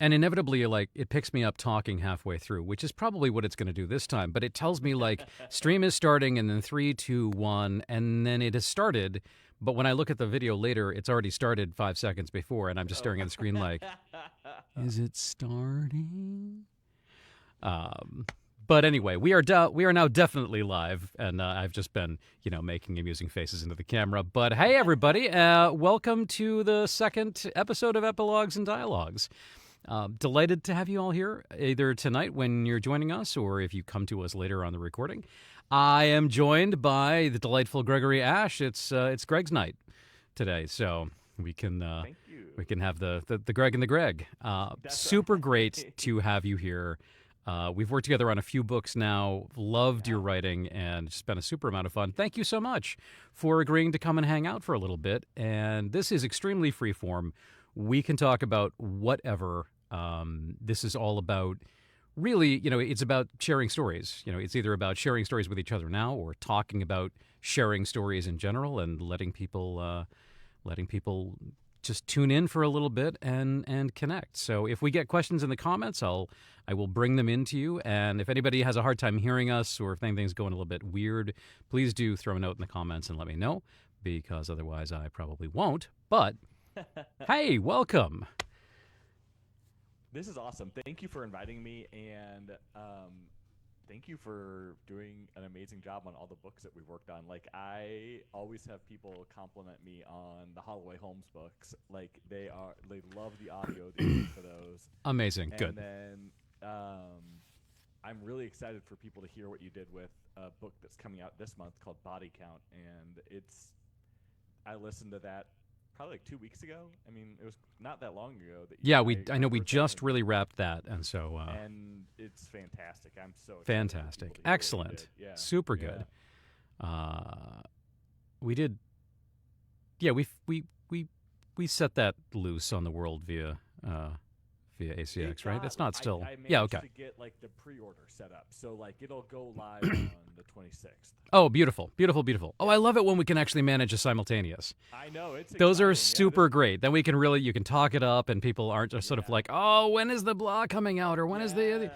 And inevitably, like, it picks me up talking halfway through, which is probably what it's going to do this time. But it tells me, like, stream is starting, and then 3, 2, 1, and then it has started. But when I look at the video later, it's already started 5 seconds before, and I'm just staring at the screen like, is it starting? But anyway, we are now definitely live, and I've just been, making amusing faces into the camera. But hey, everybody, welcome to the second episode of Epilogues and Dialogues. Delighted to have you all here, either tonight when you're joining us or if you come to us later on the recording. I am joined by the delightful Gregory Ashe. It's Greg's night today, so we can Thank you. we can have the Greg and the Greg. Super right. Great to have you here. We've worked together on a few books now, loved your writing, and it's been a super amount of fun. Thank you so much for agreeing to come and hang out for a little bit. And this is extremely freeform. We can talk about whatever. This is all about, really, it's about sharing stories. It's either about sharing stories with each other now or talking about sharing stories in general and letting people just tune in for a little bit and connect. So if we get questions in the comments, I will bring them into you. And if anybody has a hard time hearing us or if anything's going a little bit weird, please do throw a note in the comments and let me know, because otherwise I probably won't. But hey, welcome. This is awesome. Thank you for inviting me, and thank you for doing an amazing job on all the books that we've worked on. Like, I always have people compliment me on the Holloway Holmes books. Like, they love the audio that you did for those. Amazing. And Good. then I'm really excited for people to hear what you did with a book that's coming out this month called Body Count, and I listened to that probably like 2 weeks ago. I mean, it was not that long ago. I know we just really wrapped that, and so and it's fantastic. I'm so excited fantastic, excellent, yeah. super good. We did, yeah. We set that loose on the world via ACX, right? It's not still. I yeah, okay. To get like the pre-order set up, so like it'll go live on the 26th. Oh, beautiful, beautiful, beautiful. Oh, I love it when we can actually manage a simultaneous. I know, it's those exciting. are super great. Then we can you can talk it up, and people aren't just sort of like, oh, when is the blah coming out, or when is the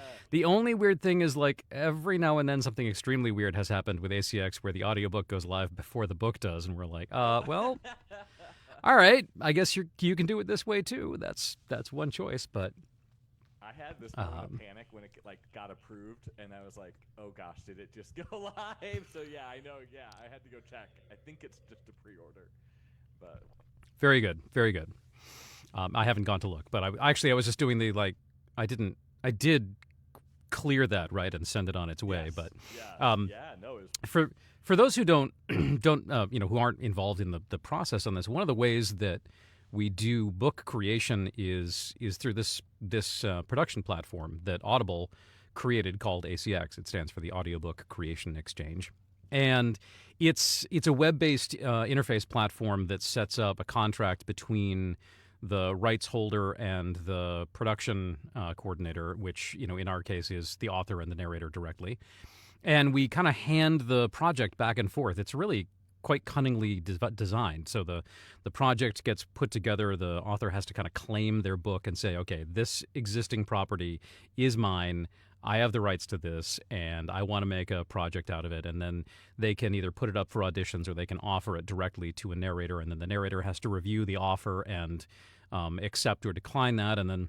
only weird thing is, like, every now and then something extremely weird has happened with ACX where the audiobook goes live before the book does, and we're like, well, all right, I guess you can do it this way too. That's one choice, but I had this moment of panic when it got approved, and I was like, "Oh gosh, did it just go live?" So yeah, I know. Yeah, I had to go check. I think it's just a pre-order, but very good, very good. I haven't gone to look, but I was just doing I did clear that right and send it on its way. Yes. But no, for those who don't who aren't involved in the process on this, one of the ways that we do book creation is through this production platform that Audible created called ACX. It stands for the Audiobook Creation Exchange, and it's a web-based interface platform that sets up a contract between the rights holder and the production coordinator, which in our case is the author and the narrator directly, and we kind of hand the project back and forth. It's really quite cunningly designed. So the project gets put together, the author has to kind of claim their book and say, okay, this existing property is mine, I have the rights to this, and I want to make a project out of it. And then they can either put it up for auditions or they can offer it directly to a narrator, and then the narrator has to review the offer and accept or decline that, and then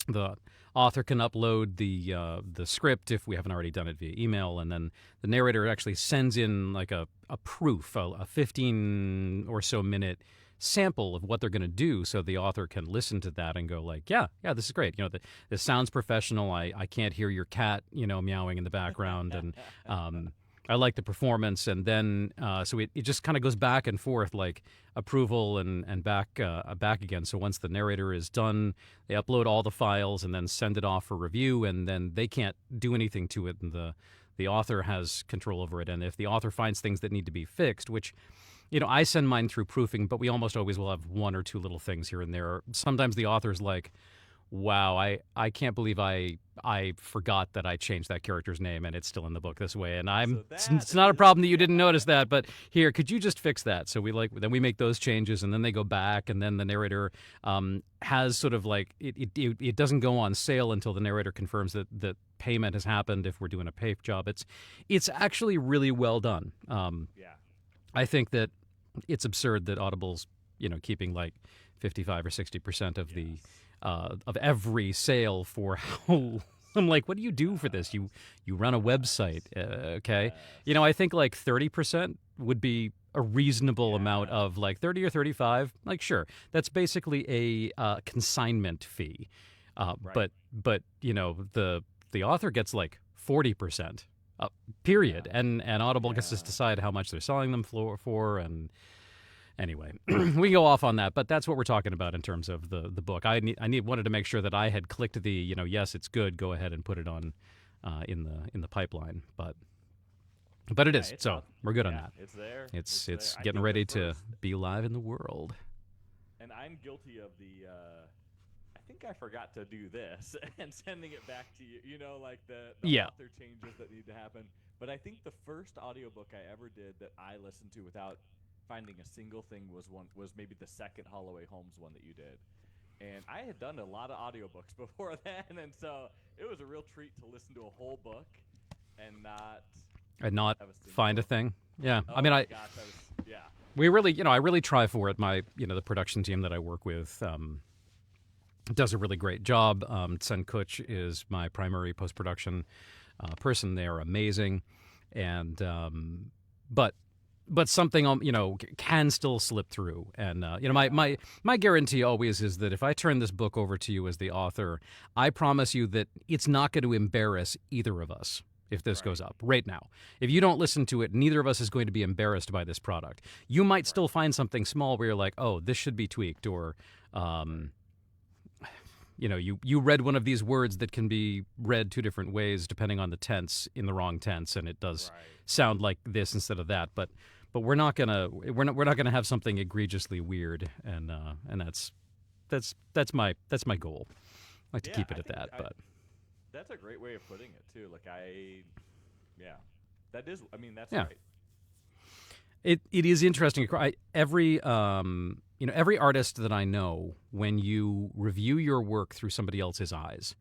the author can upload the script if we haven't already done it via email, and then the narrator actually sends in like a proof, a 15 or so minute sample of what they're going to do, so the author can listen to that and go like, yeah, this is great. This sounds professional. I can't hear your cat, meowing in the background, and I like the performance. And then so it just kind of goes back and forth, like approval and back again. So once the narrator is done, they upload all the files and then send it off for review, and then they can't do anything to it, and the author has control over it. And if the author finds things that need to be fixed, which I send mine through proofing, but we almost always will have one or two little things here and there. Sometimes the author's like, wow, I can't believe I forgot that I changed that character's name and it's still in the book this way. And So it's that not a is problem that you didn't notice that, but here, could you just fix that? So then we make those changes and then they go back and then the narrator has sort of like, it doesn't go on sale until the narrator confirms that payment has happened if we're doing a pay job. It's actually really well done. yeah. I think that it's absurd that Audible's, keeping like 55 or 60% of the Yes. of every sale for how. I'm like, what do you do for this? You run a website, okay? Yes. I think like 30% would be a reasonable amount Yeah. of like 30 or 35. Like, sure, that's basically a consignment fee, Right. but the author gets like 40%. Period, Yeah. and Audible gets to Yeah. decide how much they're selling them for, and anyway, we can go off on that, but that's what we're talking about in terms of the book. I wanted to make sure that I had clicked the yes, it's good. Go ahead and put it on in the pipeline, but it Yeah, is. it's So out. we're good on Yeah, that. it's there. It's there. I getting think ready the to first, be live in the world. and I'm guilty of the. I think I forgot to do this and sending it back to you. Like the Yeah, author changes that need to happen. But I think the first audiobook I ever did that I listened to without finding a single thing was maybe the second Holloway Holmes one that you did. And I had done a lot of audiobooks before then, and so it was a real treat to listen to a whole book and not and not have a find a single. thing. Yeah, I Oh mean, my gosh, yeah. we really, I really try for it. My, the production team that I work with does a really great job. Sen Kuch is my primary post production person. They are amazing, and but something can still slip through. And my guarantee always is that if I turn this book over to you as the author, I promise you that it's not going to embarrass either of us. If this Right. goes up right now, if you don't listen to it, neither of us is going to be embarrassed by this product. You might Right. still find something small where you're like, oh, this should be tweaked, or you read one of these words that can be read two different ways depending on the tense in the wrong tense, and it does Right. sound like this instead of that. But we're not gonna have something egregiously weird, and that's my goal. I like to Yeah, keep it I at think that, but that's a great way of putting it too. Like yeah, that is. I mean, that's yeah. right. It is interesting. Every every artist that I know, when you review your work through somebody else's eyes,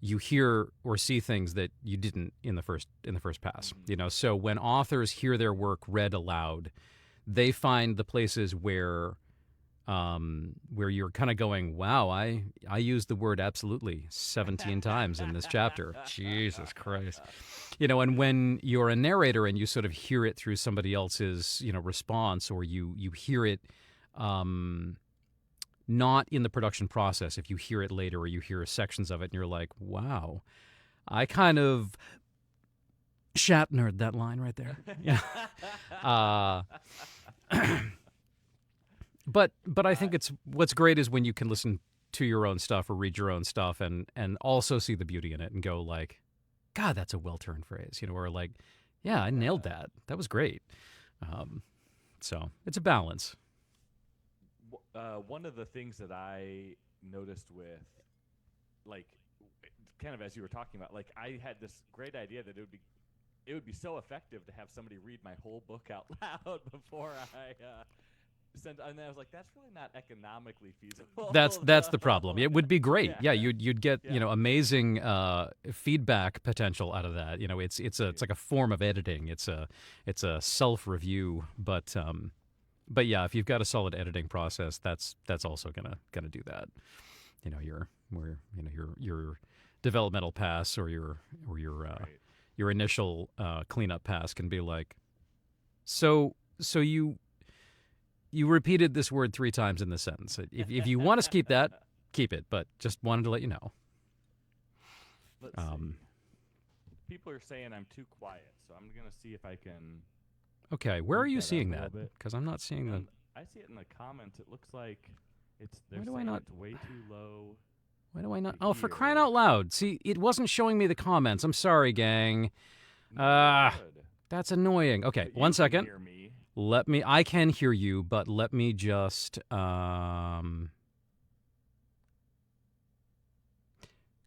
you hear or see things that you didn't in the first pass. Mm-hmm. So when authors hear their work read aloud, they find the places where you're kind of going, wow, I used the word absolutely 17 times in this chapter. Jesus Christ. And when you're a narrator and you sort of hear it through somebody else's, response, or you hear it not in the production process, if you hear it later or you hear sections of it and you're like, wow, I kind of Shatnered that line right there. Yeah. But I think it's what's great is when you can listen to your own stuff or read your own stuff and also see the beauty in it and go like, God, that's a well-turned phrase, or like, yeah, I nailed that. That was great. So it's a balance. One of the things that I noticed with, like, kind of as you were talking about, like, I had this great idea that it would be so effective to have somebody read my whole book out loud before I and I was like, that's really not economically feasible. That's the problem. It would be great. Yeah, you'd get Yeah. amazing feedback potential out of that. It's like a form of editing. It's a self review, but yeah, if you've got a solid editing process, that's also gonna do that. Your developmental pass or your Right. your initial cleanup pass can be like, so you repeated this word 3 times in the sentence. If you want to keep that, keep it. But just wanted to let you know. Let's see. People are saying I'm too quiet, so I'm gonna see if I can. Okay, where are beef you that up seeing a little that? bit. Because I'm not seeing the. I see it in the comments. It looks like they're Why do I saying not- it's way too low. Why do I not? to Oh, for crying hear. out loud! See, it wasn't showing me the comments. I'm sorry, gang. No, you're good. That's annoying. Okay, But you one can second. hear me. I can hear you, but let me just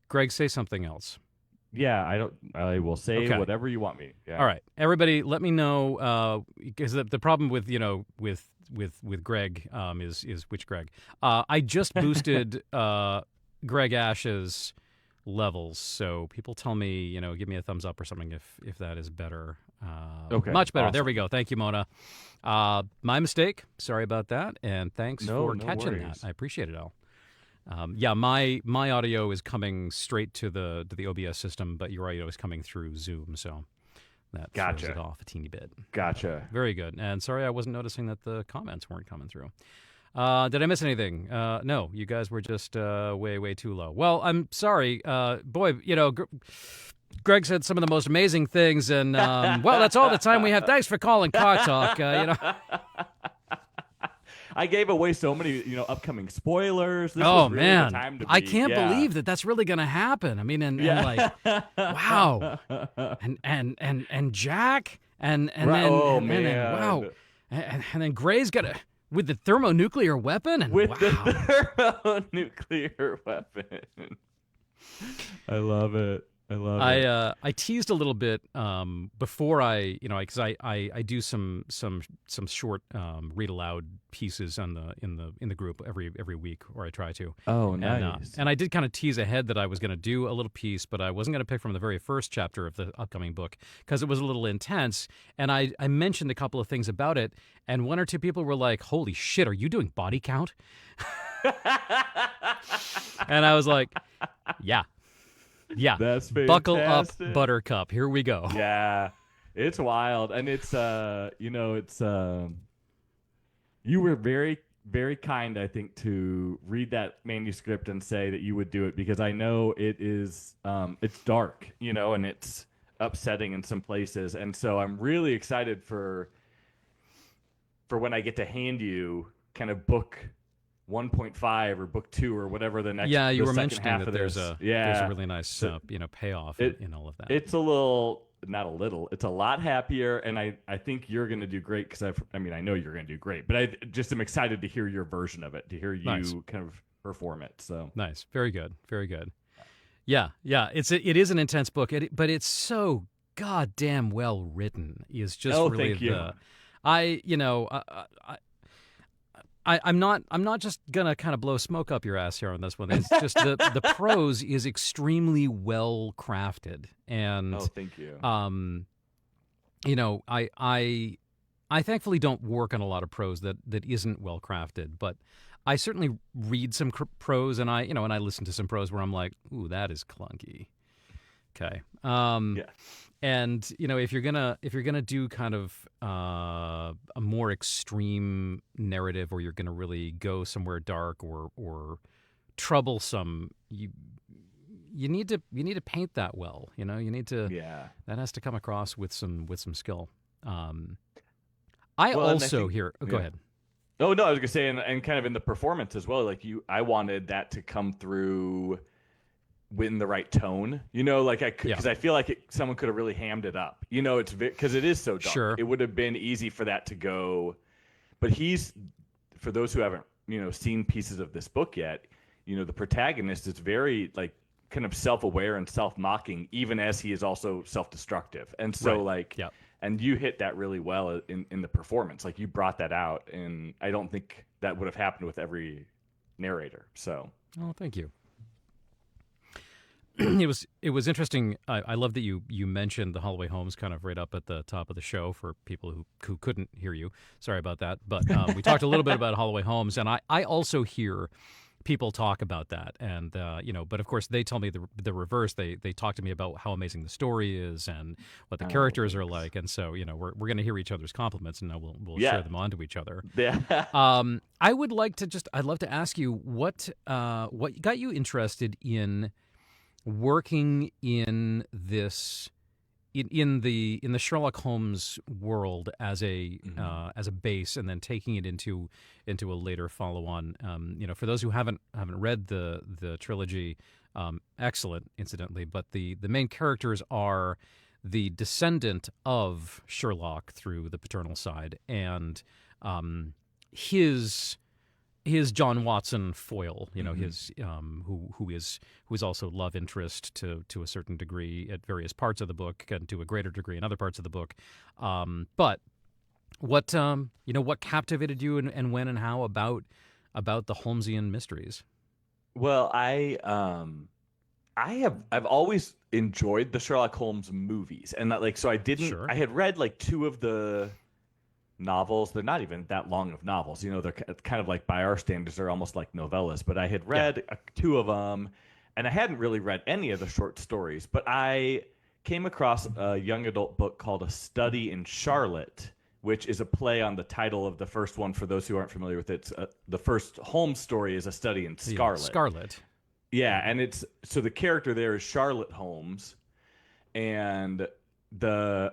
Greg, say something else. Yeah, I will say Okay. whatever you want me. Yeah. All right, everybody, let me know because the problem with with Greg is which Greg? I just boosted Greg Ashe's levels, so people tell me give me a thumbs up or something if that is better. Okay. Much better. Awesome. There we go. Thank you, Mona. My mistake. Sorry about that, and thanks for catching worries. that. I appreciate it all. Yeah, my audio is coming straight to the OBS system, but your audio is coming through Zoom, so that throws it off a teeny bit. Gotcha. Very good. And sorry I wasn't noticing that the comments weren't coming through. Did I miss anything? No, you guys were just way too low. Well, I'm sorry. Boy, Greg said some of the most amazing things, and well, that's all the time we have. Thanks for calling Cock Talk. I gave away so many, upcoming spoilers. This oh was really man, the time to be, I can't believe that's really going to happen. I mean, and like, wow, and Jack, and then wow, and then Gray's got with the thermonuclear weapon, and with wow. the thermonuclear weapon. I love it. I teased a little bit before because I do some short read aloud pieces in the group every week, or I try to. Oh, nice. And I did kind of tease ahead that I was going to do a little piece, but I wasn't going to pick from the very first chapter of the upcoming book because it was a little intense. And I mentioned a couple of things about it, and one or two people were like, "Holy shit, are you doing body count?" And I was like, "Yeah." Yeah, that's fantastic. Buckle up, Buttercup. Here we go. Yeah, it's wild, and it's you were very, very kind, I think, to read that manuscript and say that you would do it because I know it is it's dark, and it's upsetting in some places, and so I'm really excited for when I get to hand you kind of book 1.5 or book 2 or whatever the next. Yeah, you were mentioning that there's a really nice payoff in all of that. It's it's a lot happier, and I think you're going to do great because I know you're going to do great, but I just am excited to hear your version of it, to hear you kind of perform it. So nice, very good. Yeah, it is an intense book, but it's so goddamn well written. Is just really thank you. I'm not just gonna kind of blow smoke up your ass here on this one. It's just the prose is extremely well crafted, and thank you. I thankfully don't work on a lot of prose that isn't well crafted, but I certainly read some prose, and I listen to some prose where I'm like, ooh, that is clunky. Okay. Yeah. And if you're gonna do kind of a more extreme narrative, or you're gonna really go somewhere dark or troublesome, you need to paint that well. You need to. Yeah. That has to come across with some skill. I also hear. Go ahead. Oh no, I was gonna say, and kind of in the performance as well. Like I wanted that to come through in the right tone, because I feel like someone could have really hammed it up. It's because it is so dark. Sure. It would have been easy for that to go, but for those who haven't seen pieces of this book yet, the protagonist is very kind of self-aware and self-mocking, even as he is also self-destructive, and so and you hit that really well in the performance. Like you brought that out, and I don't think that would have happened with every narrator. So, thank you. It was interesting. I love that you mentioned the Holloway Homes kind of right up at the top of the show for people who couldn't hear you. Sorry about that. But we talked a little bit about Holloway Homes, and I also hear people talk about that, and but of course they tell me the reverse. They talk to me about how amazing the story is and what the characters are like, and so we're going to hear each other's compliments, and now we'll share them on to each other. Yeah. I'd love to ask you what got you interested in working in this in the Sherlock Holmes world as a base, and then taking it into a later follow-on. For those who haven't read the trilogy, excellent, incidentally. But the main characters are the descendant of Sherlock through the paternal side, and his his John Watson foil, Mm-hmm. his who is also love interest to a certain degree at various parts of the book, and to a greater degree in other parts of the book. But what captivated you, and when and how about the Holmesian mysteries? Well, I've always enjoyed the Sherlock Holmes movies, and that, like, so Sure. I had read like two of the novels. They're not even that long of novels. They're kind of like, by our standards, they're almost like novellas. But I had Yeah. read two of them, and I hadn't really read any of the short stories. But I came across a young adult book called A Study in Charlotte, which is a play on the title of the first one. For those who aren't familiar with it, the first Holmes story is A Study in Yeah. Scarlet. Scarlet. Yeah, and it's so the character there is Charlotte Holmes, and the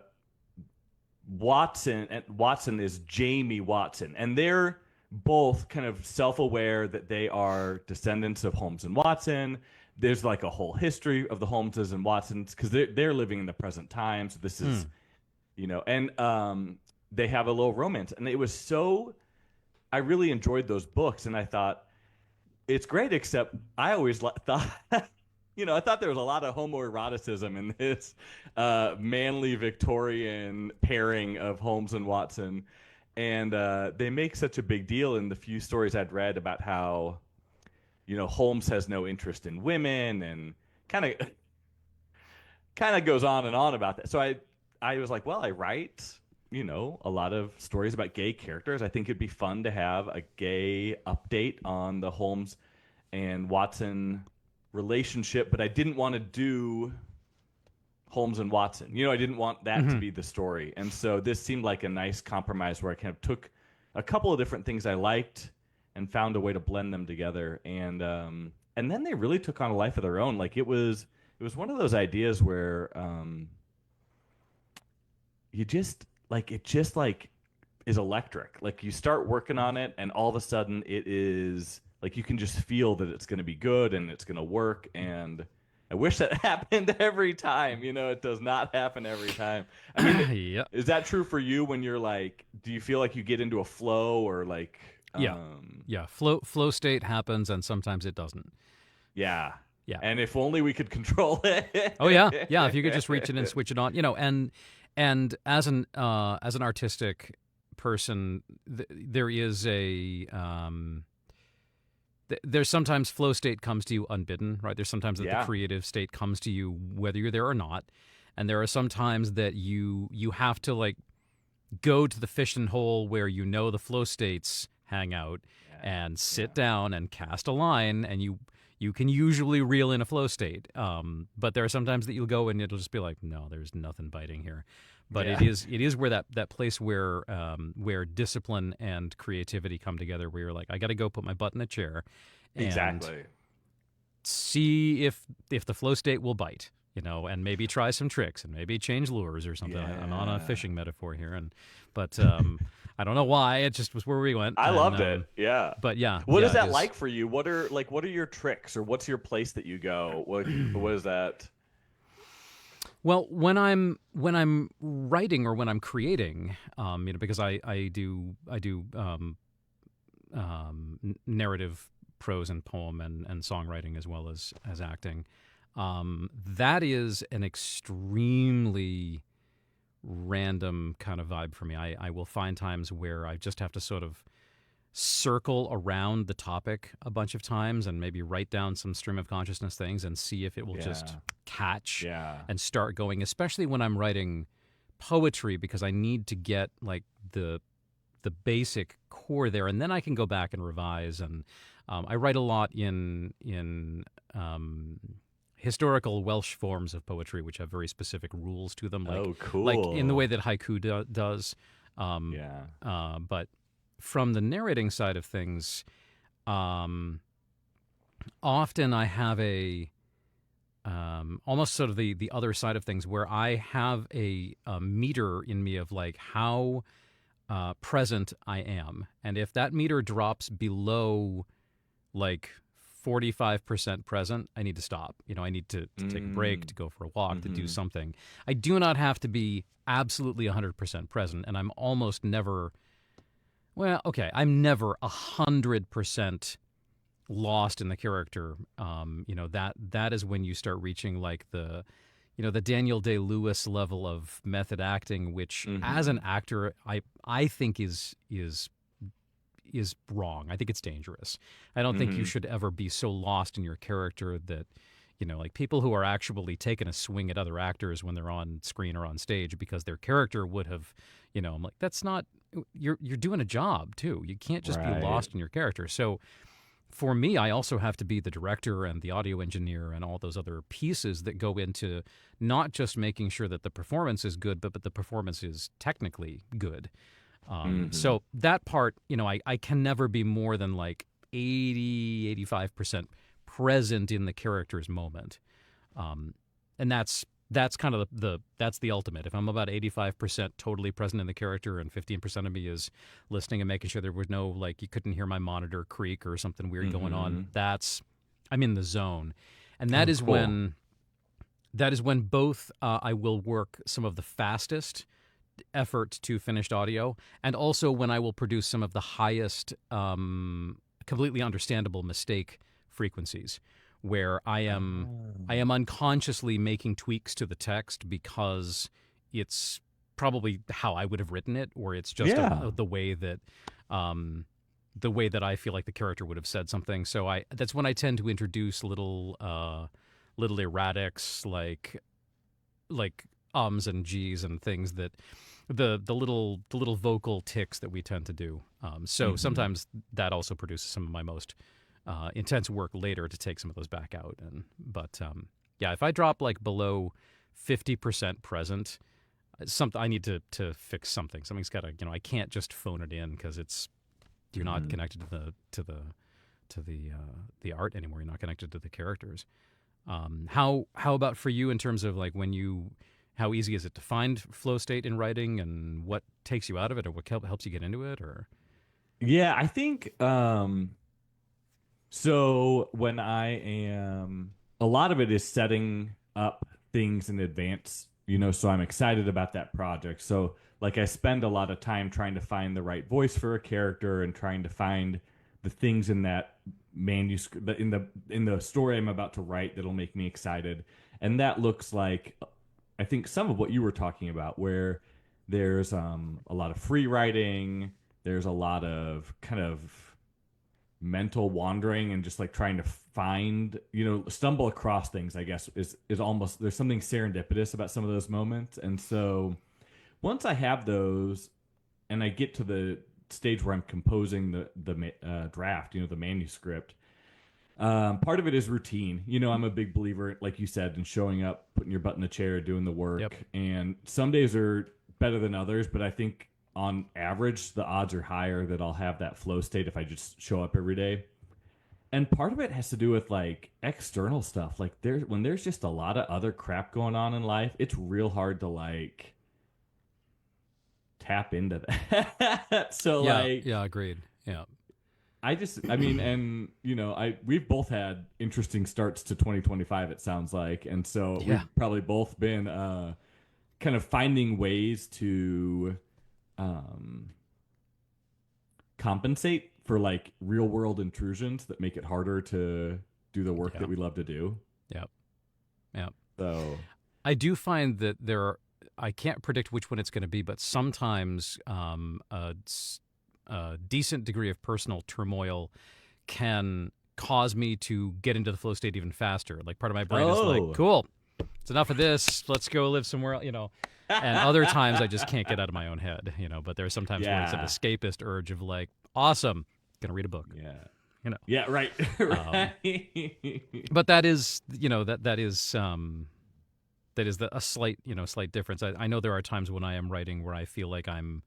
Watson is Jamie Watson, and they're both kind of self-aware that they are descendants of Holmes and Watson. There's like a whole history of the Holmeses and Watsons because they're living in the present time. So this Hmm. is, and they have a little romance, and it was so. I really enjoyed those books, and I thought it's great. Except I always thought. I thought there was a lot of homoeroticism in this manly Victorian pairing of Holmes and Watson. And they make such a big deal in the few stories I'd read about how, Holmes has no interest in women, and kind of kind of goes on and on about that. So I was like, well, I write, a lot of stories about gay characters. I think it'd be fun to have a gay update on the Holmes and Watson relationship, but I didn't want to do Holmes and Watson. I didn't want that to Hmm. be the story. And so this seemed like a nice compromise where I kind of took a couple of different things I liked and found a way to blend them together. And then they really took on a life of their own. Like it was one of those ideas where you just like it just like is electric. Like you start working on it, and all of a sudden it is like you can just feel that it's going to be good and it's going to work. And I wish that happened every time. It does not happen every time. I mean, Yeah. is that true for you when you're like, do you feel like you get into a flow or like, Yeah. Yeah. Flow state happens, and sometimes it doesn't. yeah. Yeah. And if only we could control it. Oh yeah, yeah. If you could just reach it and switch it on, and as an artistic person, there is there's sometimes flow state comes to you unbidden, right? There's sometimes that the Yeah. creative state comes to you whether you're there or not, and there are some times that you have to like go to the fishing hole where the flow states hang out, Yeah. and sit Yeah. down and cast a line, and you can usually reel in a flow state. But there are sometimes that you'll go and it'll just be like, no, there's nothing biting here. But Yeah. it is where that place where discipline and creativity come together, where you're like, I got to go put my butt in a chair and Exactly. see if the flow state will bite, and maybe try some tricks and maybe change lures or something. I'm on a Yeah. fishing metaphor here, but I don't know why, it just was where we went. I And, loved it. Yeah. but yeah, What yeah, is it that is. like for you? What are your tricks, or what's your place that you go? What is that? Well, when I'm writing or when I'm creating, because I do narrative prose and poem and songwriting as well as acting. That is an extremely random kind of vibe for me. I will find times where I just have to sort of circle around the topic a bunch of times and maybe write down some stream of consciousness things and see if it will just Yeah. catch Yeah. and start going, especially when I'm writing poetry, because I need to get like the basic core there, and then I can go back and revise. And I write a lot in historical Welsh forms of poetry, which have very specific rules to them, Oh, like in the cool. way that haiku does. Yeah. But from the narrating side of things, often I have almost sort of the other side of things, where I have a meter in me of like how present I am, and if that meter drops below like 45% present, I need to stop. I need to take a break, Mm. to go for a walk, to do Mm-hmm. something. I do not have to be absolutely 100% present, and I'm almost never Well, okay, I'm never 100% lost in the character. That is when you start reaching like the Daniel Day Lewis level of method acting, which as an Mm-hmm. actor I think is wrong. I think it's dangerous. I don't think you Mm-hmm. should ever be so lost in your character that like people who are actually taking a swing at other actors when they're on screen or on stage because their character would have, I'm like, that's not, you're doing a job too. You can't just be Right. lost in your character. So for me, I also have to be the director and the audio engineer and all those other pieces that go into not just making sure that the performance is good, but the performance is technically good. Mm-hmm. So that part, I can never be more than like 85% present in the character's moment. Um, and that's kind of that's the ultimate. If I'm about 85% totally present in the character and 15% of me is listening and making sure there was no, like, you couldn't hear my monitor creak or something weird going on, Mm-hmm. I'm in the zone. And Oh, cool. that is when both I will work some of the fastest effort to finished audio, and also when I will produce some of the highest, completely understandable mistake frequencies, where I am Oh. unconsciously making tweaks to the text because it's probably how I would have written it, or it's just Yeah. um, the way that I feel like the character would have said something. So I that's when I tend to introduce little erratics like ums and g's and things that the little vocal ticks that we tend to do. So Mm-hmm. sometimes that also produces some of my most intense work later to take some of those back out. Yeah, if I drop like below 50% present, something I need to fix something. Something's got to, I can't just phone it in because you're not Mm-hmm. connected to the art anymore. You're not connected to the characters. How about for you in terms of like how easy is it to find flow state in writing, and what takes you out of it, or what helps you get into it, or Yeah, I think so when I am, a lot of it is setting up things in advance, so I'm excited about that project. So like I spend a lot of time trying to find the right voice for a character and trying to find the things in that manuscript in the story I'm about to write that'll make me excited. And that looks like, I think, some of what you were talking about, where there's a lot of free writing, there's a lot of kind of mental wandering and just like trying to find, stumble across things, I guess, is almost, there's something serendipitous about some of those moments. And so once I have those and I get to the stage where I'm composing the draft, the manuscript, part of it is routine. I'm a big believer, like you said, in showing up, putting your butt in the chair, doing the yep, work. And some days are better than others, but I think on average, the odds are higher that I'll have that flow state if I just show up every day. And part of it has to do with like external stuff. Like when there's just a lot of other crap going on in life, it's real hard to like tap into that. So yeah, like yeah, agreed, yeah, I mean, and we've both had interesting starts to 2025, it sounds like. And so yeah, we've probably both been kind of finding ways to um compensate for like real world intrusions that make it harder to do the work yeah, that we love to do. yeah, yeah. So, I do find that I can't predict which one it's going to be, but sometimes a decent degree of personal turmoil can cause me to get into the flow state even faster. Like part of my brain is like, oh, cool, it's enough of this. Let's go live somewhere else. And other times I just can't get out of my own head. But there are sometimes where it's an yeah, escapist urge of like, awesome, gonna read a book. yeah, You know. yeah, right, Um, right. but that is, a slight difference. I know there are times when I am writing where I feel like I'm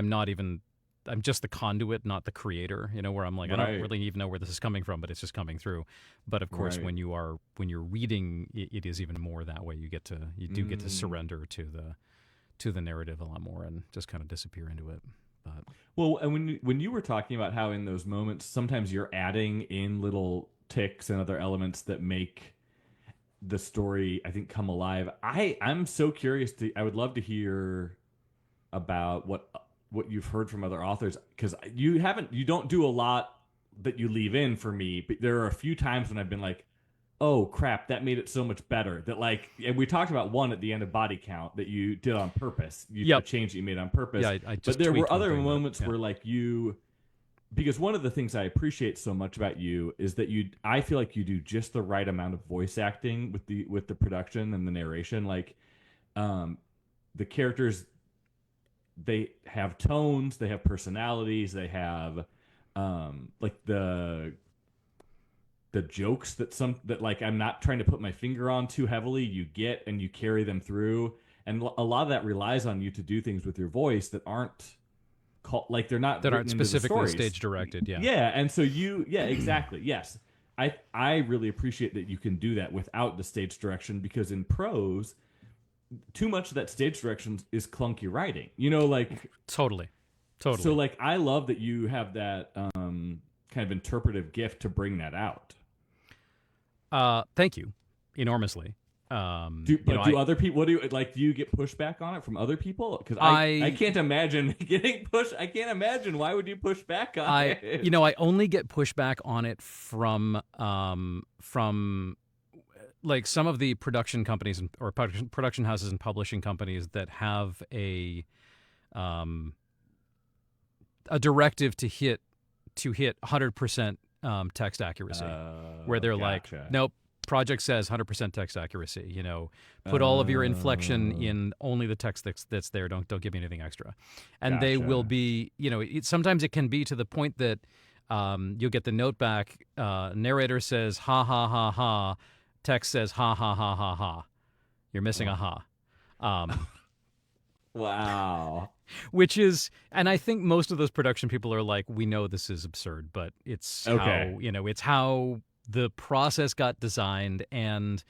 not even I'm just the conduit, not the creator. Where I'm like, I don't Right, really even know where this is coming from, but it's just coming through. But of course, right. when you're reading, it is even more that way. You do get to Mm. surrender to the narrative a lot more and just kind of disappear into it. But Well, and when you were talking about how in those moments sometimes you're adding in little ticks and other elements that make the story, I think, come alive. I'm so curious to. I would love to hear about what what you've heard from other authors, because you don't do a lot that you leave in for me, but there are a few times when I've been like, oh crap, that made it so much better. That like, and we talked about one at the end of Body Count that you did on purpose. A change that you made on purpose. Yeah, I just but there were tweaked other one thing, moments but, yeah. where like because one of the things I appreciate so much about you is that I feel like you do just the right amount of voice acting with the production and the narration. Like, the characters, they have tones, they have personalities, they have like the jokes that like I'm not trying to put my finger on too heavily, you get and you carry them through, and a lot of that relies on you to do things with your voice that aren't like they're not specifically stage directed. And so exactly, yes. I really appreciate that you can do that without the stage direction, because in prose, too much of that stage direction is clunky writing. Like Totally. So like I love that you have that kind of interpretive gift to bring that out. Thank you enormously. Do other people? Do you get pushback on it from other people? Because I can't imagine getting push. I can't imagine. Why would you push back on it? I only get pushback on it from like some of the production companies or production houses and publishing companies that have a directive to hit 100% text accuracy, where they're like, nope. Project says 100% text accuracy. Put all of your inflection in only the text that's there. Don't give me anything extra. And they will be, sometimes it can be to the point that you'll get the note back. Narrator says ha ha ha ha. Text says ha ha ha ha ha. You're missing a ha. Wow. Which is, and I think most of those production people are like, we know this is absurd, but it's how it's how the process got designed. And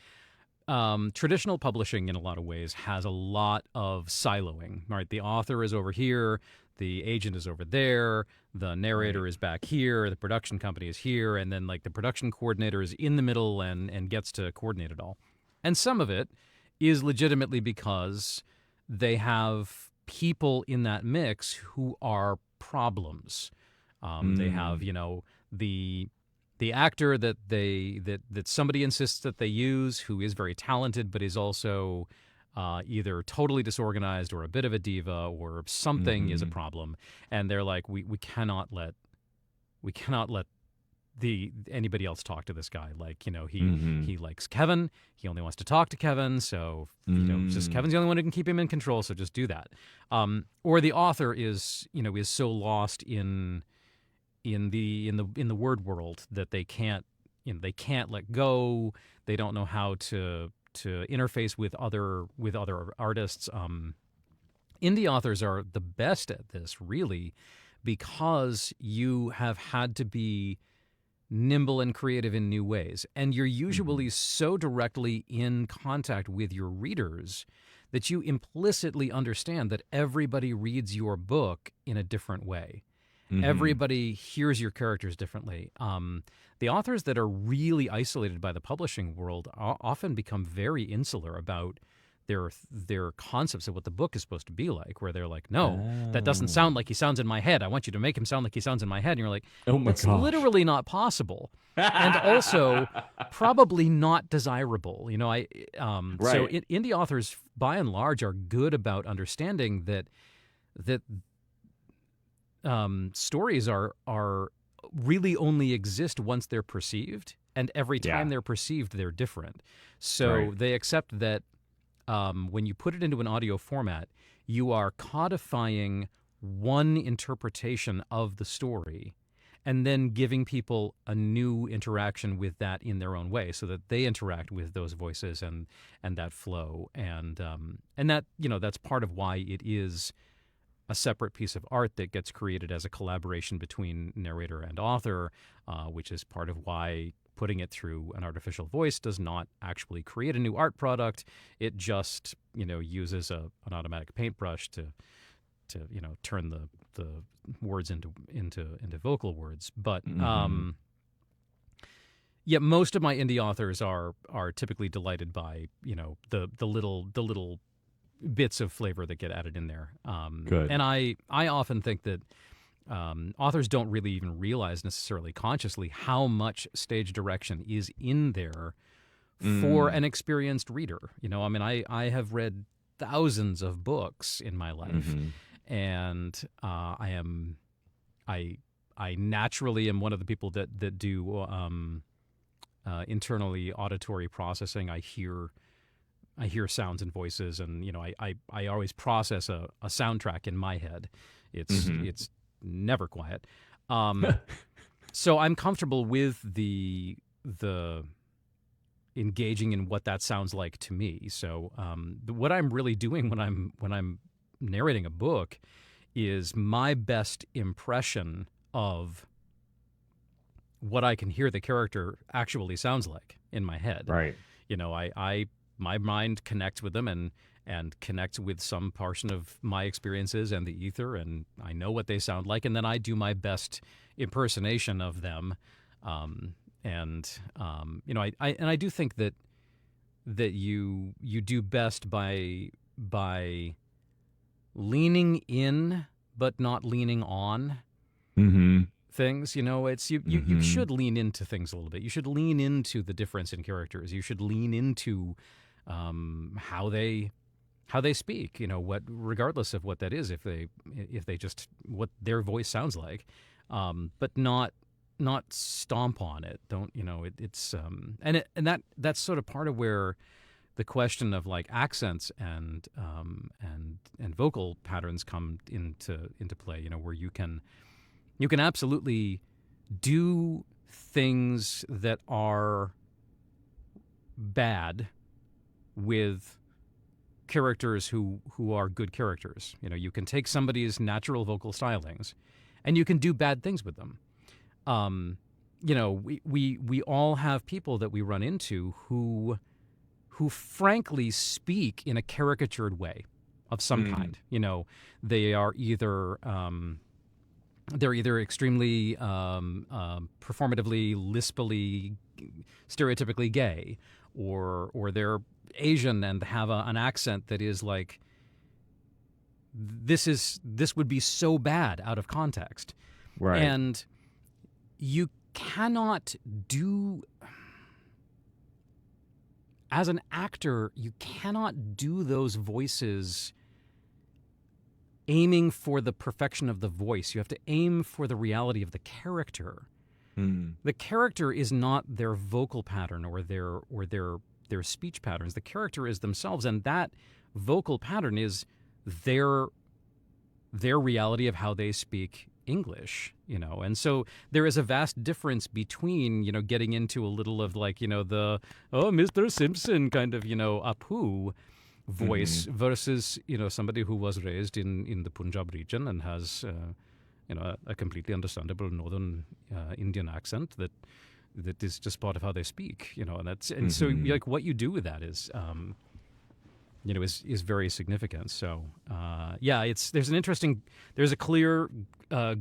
traditional publishing in a lot of ways has a lot of siloing, right? The author is over here, the agent is over there, the narrator is back here, the production company is here, and then like the production coordinator is in the middle and gets to coordinate it all. And some of it is legitimately because they have people in that mix who are problems. They have, the actor that somebody insists that they use, who is very talented but is also either totally disorganized or a bit of a diva or something is a problem, and they're like, we cannot let anybody else talk to this guy. Like, he likes Kevin, he only wants to talk to Kevin, so just Kevin's the only one who can keep him in control, so just do that. Or the author is so lost in the word world that they can't let go. They don't know how to interface with other artists. Indie authors are the best at this, really, because you have had to be nimble and creative in new ways, and you're usually so directly in contact with your readers that you implicitly understand that everybody reads your book in a different way. Everybody hears your characters differently. The authors that are really isolated by the publishing world often become very insular about their concepts of what the book is supposed to be like, where they're like, no, that doesn't sound like he sounds in my head. I want you to make him sound like he sounds in my head. And you're like, it's literally not possible. And also probably not desirable. So indie authors, by and large, are good about understanding that stories are really only exist once they're perceived, and every time they're perceived, they're different. So they accept that when you put it into an audio format, you are codifying one interpretation of the story and then giving people a new interaction with that in their own way, so that they interact with those voices and that flow. And that, that's part of why it is a separate piece of art that gets created as a collaboration between narrator and author, which is part of why putting it through an artificial voice does not actually create a new art product. It just, uses an automatic paintbrush to turn the words into vocal words. But most of my indie authors are typically delighted by the little bits of flavor that get added in there. Good. And I often think that authors don't really even realize necessarily consciously how much stage direction is in there for an experienced reader. You know, I mean, I have read thousands of books in my life, and I naturally am one of the people that do internally auditory processing. I hear sounds and voices, and you know, I always process a soundtrack in my head. It's never quiet. So I'm comfortable with the engaging in what that sounds like to me. So what I'm really doing when I'm narrating a book is my best impression of what I can hear the character actually sounds like in my head. Right. You know, my mind connects with them and connects with some portion of my experiences and the ether, and I know what they sound like, and then I do my best impersonation of them. You know, I do think that you do best by leaning in but not leaning on things. You know, it's you should lean into things a little bit. You should lean into the difference in characters. You should lean into how they speak. You know, what, regardless of what that is, if they just what their voice sounds like, but not stomp on it. Don't, you know, it's that's sort of part of where the question of like accents and vocal patterns come into play. You know, where you can absolutely do things that are bad with characters who are good characters. You know, you can take somebody's natural vocal stylings and you can do bad things with them. You know, we all have people that we run into who frankly speak in a caricatured way of some kind. You know, they are either they're either extremely performatively, lispily, stereotypically gay, or they're Asian and have an accent that is like, this would be so bad out of context. Right. And you cannot do, as an actor, you cannot do those voices aiming for the perfection of the voice. You have to aim for the reality of the character. The character is not their vocal pattern or their speech patterns. The character is themselves, and that vocal pattern is their reality of how they speak English, you know. And so there is a vast difference between, you know, getting into a little of like, you know, the, oh, Mr. Simpson kind of, you know, Apu voice versus, you know, somebody who was raised in the Punjab region and has, you know, a completely understandable northern Indian accent that is just part of how they speak, you know. And so like what you do with that is, you know, is very significant. So yeah, there's a clear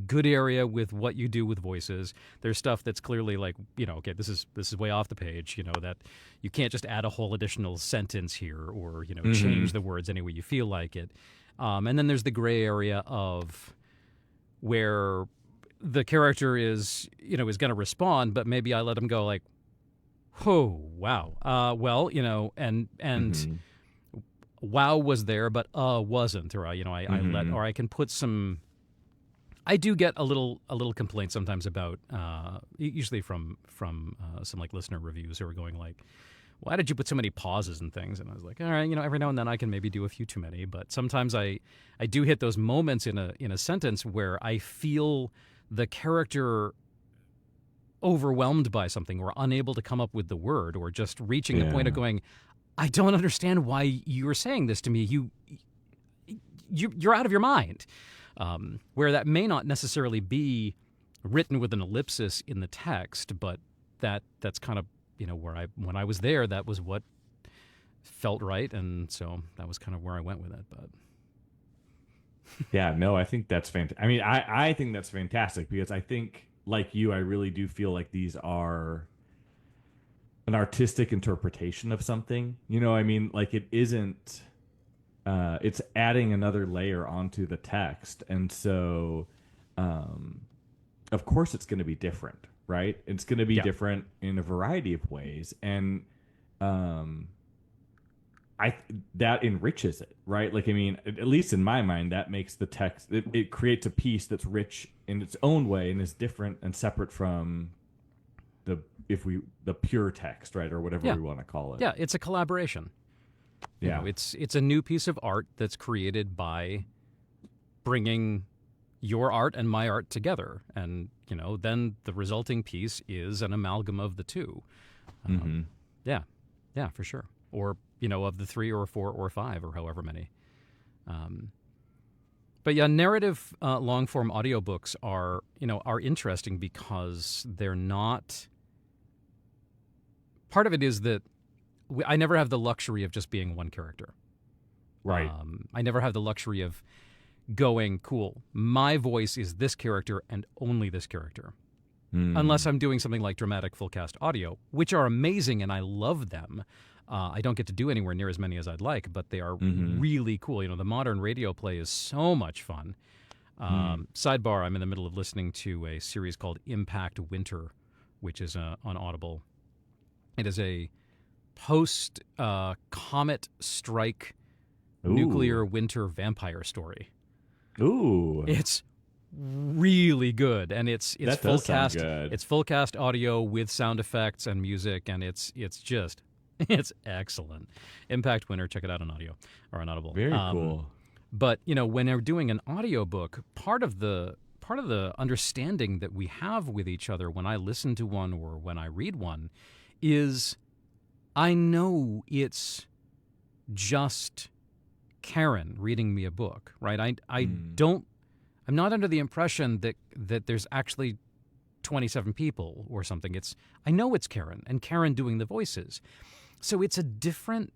good area with what you do with voices. There's stuff that's clearly like, you know, okay, this is way off the page, you know, that you can't just add a whole additional sentence here or, you know, change the words any way you feel like it. And then there's the gray area of where the character is, you know, is going to respond, but maybe I let him go like, oh, wow. Well, you know, and wow was there, but wasn't, or you know, I let, or I can put some. I do get a little complaint sometimes about, usually from some like listener reviews who are going like, why did you put so many pauses and things? And I was like, all right, you know, every now and then I can maybe do a few too many, but sometimes I do hit those moments in a sentence where I feel the character overwhelmed by something or unable to come up with the word or just reaching the point of going, I don't understand why you're saying this to me. You're out of your mind. Where that may not necessarily be written with an ellipsis in the text, but that's kind of, you know, where when I was there, that was what felt right, and so that was kind of where I went with it. But yeah, no, I think that's fantastic. I mean, I think that's fantastic because I think, like you, I really do feel like these are an artistic interpretation of something. You know, I mean, like it isn't it's adding another layer onto the text, and so um, of course it's going to be different, right? It's going to be Yeah. different in a variety of ways, and um, I that enriches it, right? Like, I mean, at least in my mind, that makes the text, it creates a piece that's rich in its own way and is different and separate from the the pure text, right, or whatever Yeah. we want to call it. Yeah. It's a collaboration. Yeah. It's a new piece of art that's created by bringing your art and my art together, and then the resulting piece is an amalgam of the two. Mm-hmm. Yeah, yeah, for sure. Or of the three or four or five or however many. But yeah, narrative long form audiobooks are interesting because they're not. Part of it is that I never have the luxury of just being one character. Right. I never have the luxury of going, cool, my voice is this character and only this character. Unless I'm doing something like dramatic full cast audio, which are amazing and I love them. I don't get to do anywhere near as many as I'd like, but they are really cool. The modern radio play is so much fun. Sidebar, I'm in the middle of listening to a series called Impact Winter, which is on Audible. It is a post-comet strike nuclear winter vampire story. Ooh. It's really good, and it's That full does sound cast. good. It's full cast audio with sound effects and music, and it's just it's excellent. Impact Winter, check it out on audio or on Audible. Very cool. But when they're doing an audiobook, part of the understanding that we have with each other when I listen to one or when I read one is I know it's just Karen reading me a book, right? I'm not under the impression that there's actually 27 people or something. I know it's Karen and Karen doing the voices. So it's a different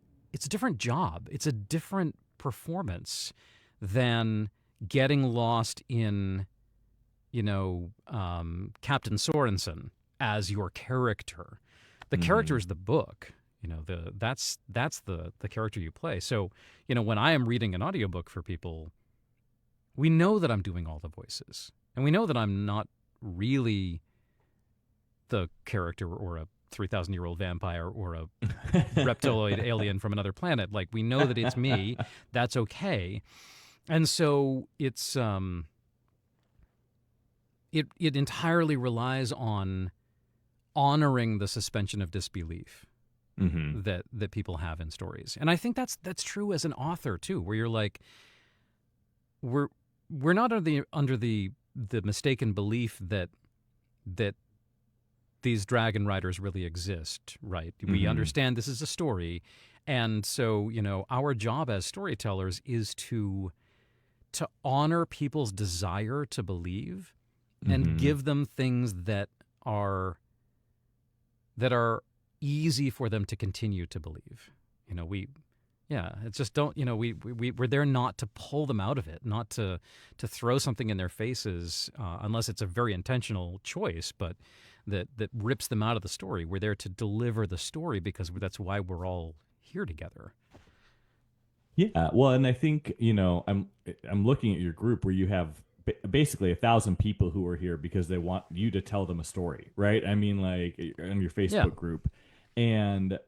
job. It's a different performance than getting lost in Captain Sorensen as your character. The character is the book. That's the character you play. So, when I am reading an audiobook for people, we know that I'm doing all the voices. And we know that I'm not really the character or a 3,000-year-old vampire or a reptiloid alien from another planet. Like, we know that it's me. That's okay. And so it's it entirely relies on honoring the suspension of disbelief that people have in stories. And I think that's true as an author too, where you're like, we're not under the mistaken belief that these dragon riders really exist, right? We understand this is a story, and so our job as storytellers is to honor people's desire to believe and give them things that are easy for them to continue to believe. It's just we're there not to pull them out of it, not to throw something in their faces unless it's a very intentional choice, but that rips them out of the story. We're there to deliver the story because that's why we're all here together. Yeah, well, and I think I'm looking at your group where you have basically 1,000 people who are here because they want you to tell them a story, right? I mean, like on your Facebook group, and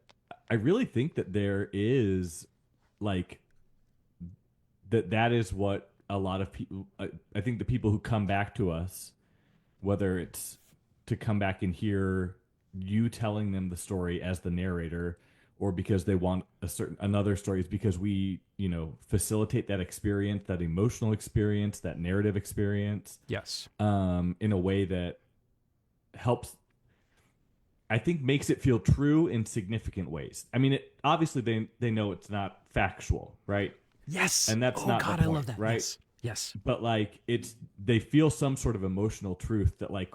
I really think that there is like that is what a lot of people. I think the people who come back to us, whether it's to come back and hear you telling them the story as the narrator, or because they want another story, is because we facilitate that experience, that emotional experience, that narrative experience. Yes. In a way that helps, I think, makes it feel true in significant ways. I mean, obviously they know it's not factual, right? Yes. And that's not God, the point, I love that. right? Yes. But like they feel some sort of emotional truth that like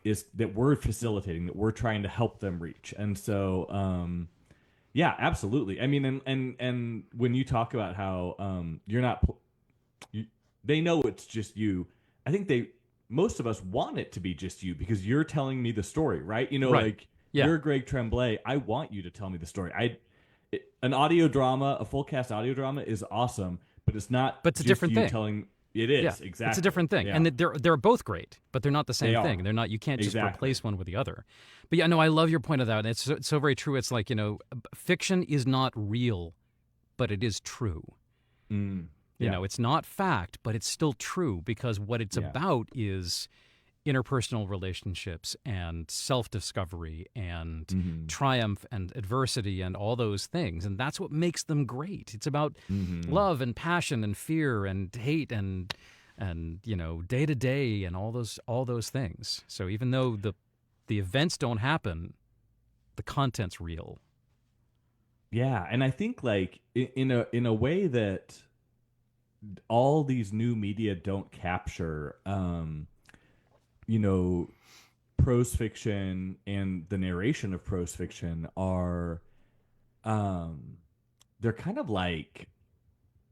is that we're facilitating, that we're trying to help them reach. And so yeah, absolutely. I mean, and when you talk about how you're not they know it's just you. I think most of us want it to be just you because you're telling me the story, right? Right. Like you're Greg Tremblay. I want you to tell me the story. an audio drama, a full cast audio drama is awesome, but it's not But it's a just different you thing. telling. It Yeah, is it's a exactly. different thing, Yeah, and they're both great, but they're not the they same are thing. They're not. You can't just exactly. replace one with the other. But yeah, no, I love your point of that. And it's so very true. It's like fiction is not real, but it is true. Yeah, It's not fact, but it's still true because what it's yeah, about is interpersonal relationships and self-discovery and hmm triumph and adversity and all those things, and that's what makes them great. It's about love and passion and fear and hate and day to day and all those things. So even though the events don't happen, the content's real. yeah. And I think like in a way that all these new media don't capture. You know, prose fiction and the narration of prose fiction are um they're kind of like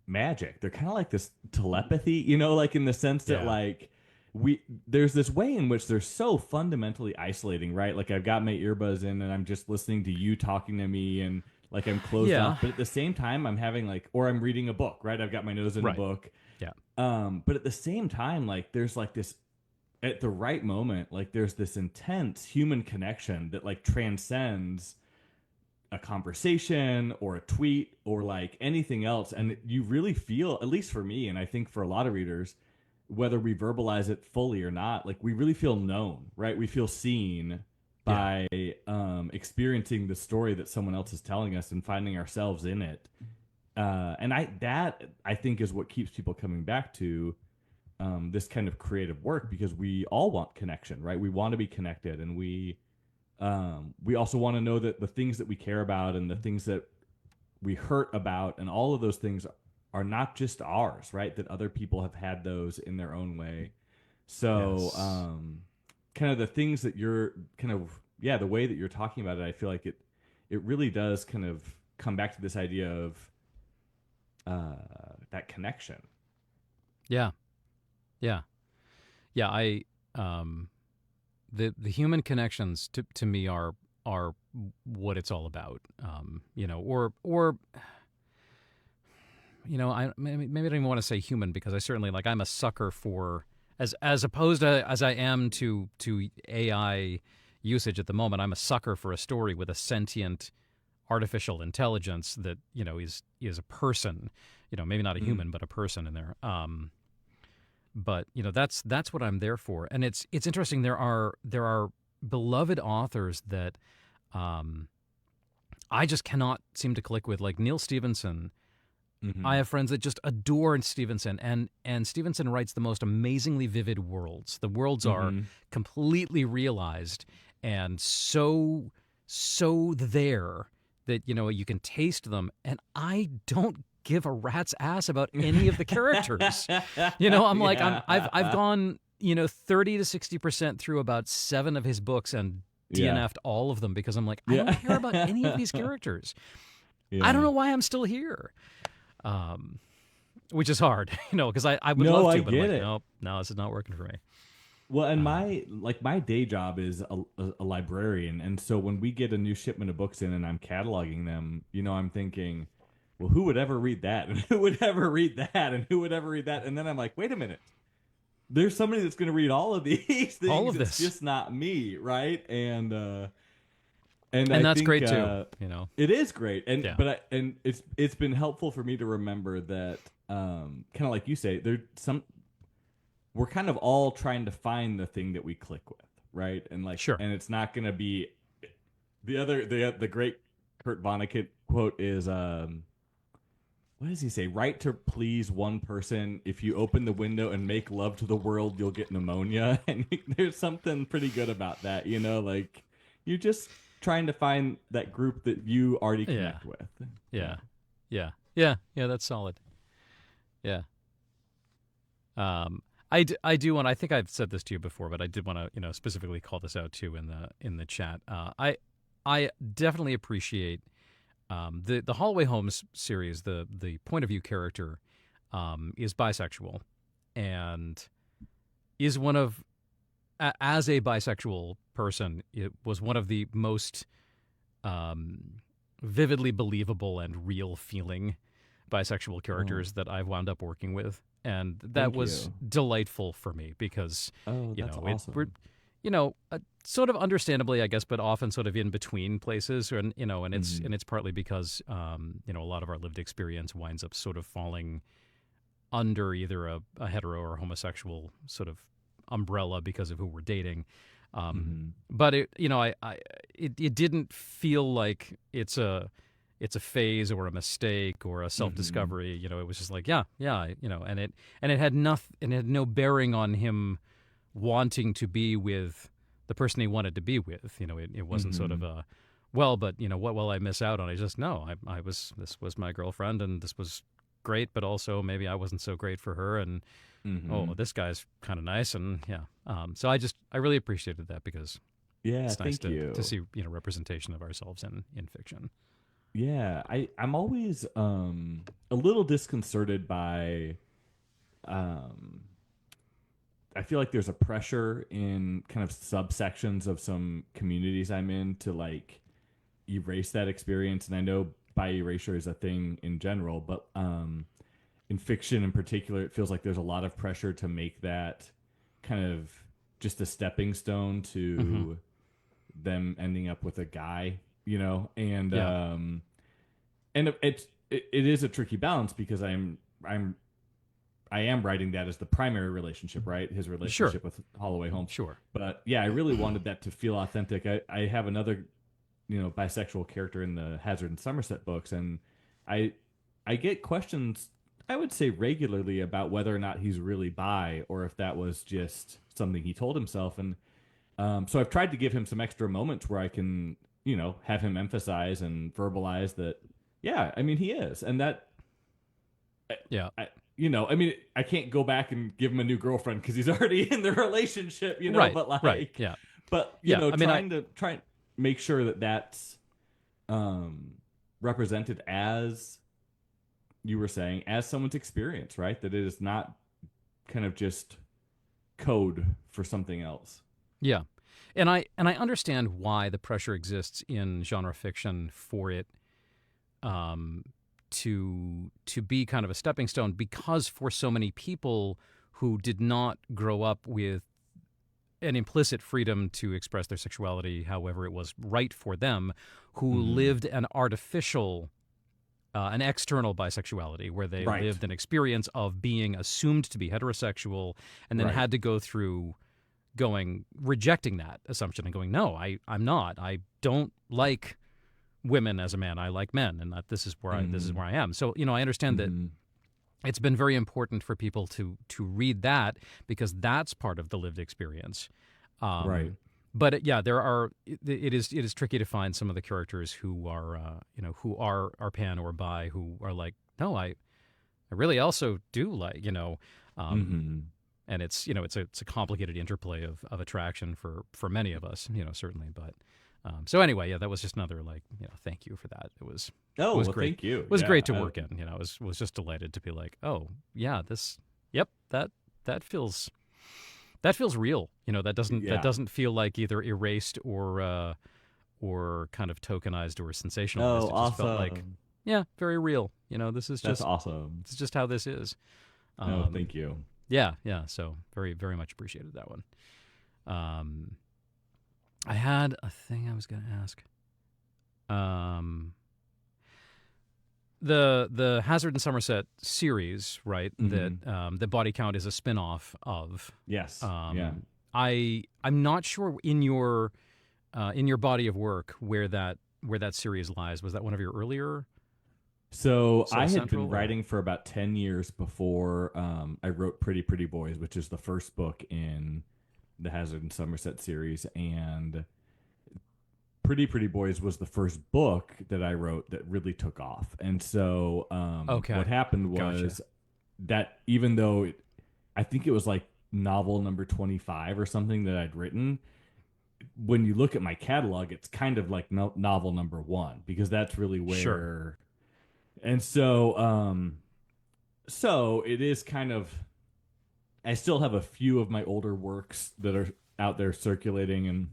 magic. They're kind of like this telepathy, like in the sense that Yeah. like we there's this way in which they're so fundamentally isolating, right? Like I've got my earbuds in and I'm just listening to you talking to me and like I'm closed Yeah. off, but at the same time I'm having like or I'm reading a book, right? I've got my nose in a Right. book. Yeah. But at the same time like there's like this at the right moment, like there's this intense human connection that like transcends a conversation or a tweet or like anything else. And you really feel, at least for me, and I think for a lot of readers, whether we verbalize it fully or not, like we really feel known, right? We feel seen Yeah. by experiencing the story that someone else is telling us and finding ourselves in it. And I think is what keeps people coming back to this kind of creative work because we all want connection, right? We want to be connected, and we also want to know that the things that we care about and the things that we hurt about and all of those things are not just ours, right? That other people have had those in their own way. So, Yes. kind of the things that you're kind of yeah, the way that you're talking about it, I feel like it really does kind of come back to this idea of that connection. Yeah. Yeah. Yeah. Um, the human connections to me are what it's all about. Or I maybe I don't even want to say human because I certainly like I'm a sucker for as opposed to as I am to AI usage at the moment. I'm a sucker for a story with a sentient artificial intelligence that is a person. Maybe not a Mm. human, but a person in there. But that's what I'm there for, and it's interesting. There are beloved authors that um, I just cannot seem to click with, like Neil Stevenson. I Mm-hmm. have friends that just adore Stevenson, and Stevenson writes the most amazingly vivid worlds. The worlds are Mm-hmm. completely realized and so there that you can taste them. And I don't give a rat's ass about any of the characters. I'm like I've Yeah. gone 30 to 60% through about 7 of his books and Yeah. DNF'd all of them because I'm like I don't care about any of these Yeah. characters. I don't Yeah. know why I'm still here. Um, which is hard, because I would No, love I to, but I'm get like, it. nope, no, this is not working for me. Well, and Um, my day job is a librarian, and so when we get a new shipment of books in and I'm cataloging them, I'm thinking, well, who would ever read that, and who would ever read that, and who would ever read that, and then I'm like, wait a minute, there's somebody that's going to read all of these all things. of It's this, just not me, right? And and I that's think great too. it is great, Yeah, and it's been helpful for me to remember that kind of like you say, there some we're kind of all trying to find the thing that we click with, right? And like, sure. and it's not going to be the great Kurt Vonnegut quote is what does he say? Right to please one person. If you open the window and make love to the world, you'll get pneumonia. And there's something pretty good about that, like you're just trying to find that group that you already Yeah, connect with. Yeah. yeah, yeah. That's solid. Yeah. I do want. I think I've said this to you before, but I did want to specifically call this out too in the chat. I definitely appreciate the Holloway Holmes series. The point of view character is bisexual and is one of as a bisexual person, it was one of the most vividly believable and real feeling bisexual Oh, characters that I've wound up working with, and that thank was you. delightful for me because, Oh, that's we're, awesome. sort of understandably, I guess, but often sort of in between places, and Hmm. it's partly because, a lot of our lived experience winds up sort of falling under either a hetero or homosexual sort of umbrella because of who we're dating. Um, Hmm. but it didn't feel like it's a phase or a mistake or a self Hmm. discovery. It was just like, yeah, yeah, and it had nothing, and it had no bearing on him wanting to be with the person he wanted to be with. It wasn't sort of Hmm. a, well, but what will I miss out on? I just, no, this was my girlfriend, and this was great, but also maybe I wasn't so great for her, and oh, Hmm. this guy's kind of nice, and yeah. So I really appreciated that because Yeah, it's nice thank to you. see representation of ourselves in fiction. Yeah, I'm always a little disconcerted by um I feel like there's a pressure in kind of subsections of some communities I'm in to like erase that experience. And I know bi erasure is a thing in general, but in fiction in particular, it feels like there's a lot of pressure to make that kind of just a stepping stone Hmm. to them ending up with a guy, and Yeah, it is a tricky balance because I am writing that as the primary relationship, right? His sure, relationship with Holloway Holmes. sure. But yeah, I really wanted that to feel authentic. I have another, bisexual character in the Hazard and Somerset books, and I I get questions, I would say regularly, about whether or not he's really bi or if that was just something he told himself. And so I've tried to give him some extra moments where I can, have him emphasize and verbalize that, yeah, I mean, he is. And that Yeah, I, I mean, I can't go back and give him a new girlfriend because he's already in the relationship, right, but right. like, Yeah, but yeah. I mean, try and make sure that that's um, represented as you were saying, as someone's experience, right? That it is not kind of just code for something else. yeah, and I understand why the pressure exists in genre fiction for it um, to be kind of a stepping stone, because for so many people who did not grow up with an implicit freedom to express their sexuality however it was right for them, who Hmm. lived an external bisexuality where they Right, lived an experience of being assumed to be heterosexual and then right. had to go through rejecting that assumption and going, no, I'm not. I don't like women as a man. I like men, and that this is Hmm. where I am. So I understand that Hmm. it's been very important for people to read that because that's part of the lived experience. Right. Um, but yeah, it is tricky to find some of the characters who are who are pan or bi, who are like, no, I really also do like, um, Hmm. and it's a complicated interplay of attraction for many of us, certainly. But so anyway, yeah, that was just another, like, thank you for that. It Oh, was well, great. thank you. It was Yeah. great to work in. I was just delighted to be like, oh yeah, yep, that feels real. That Yeah. doesn't feel like either erased or kind of tokenized or Oh, sensationalized. It just felt like, awesome. yeah, very real. That's awesome. this is just how this is. No, Um, thank you. yeah, yeah. So very, very much appreciated that one. Um, I had a thing I was going to ask. Um, the Hazard and Somerset series, right? That Hmm. the Body Count is a spin-off of. Yes. Yeah. Um, I'm not sure in your body of work where that series lies. Was that one of your earlier So sort I of had been central or? writing for about 10 years before I wrote Pretty Pretty Boys, which is the first book in the Hazard and Somerset series. And Pretty Pretty Boys was the first book that I wrote that really took off. And so what Okay, happened gotcha. was that even though I think it was like novel number 25 or something that I'd written, when you look at my catalog, it's kind of like novel number one because that's really Sure. where. And so it is kind of. I still have a few of my older works that are out there circulating, and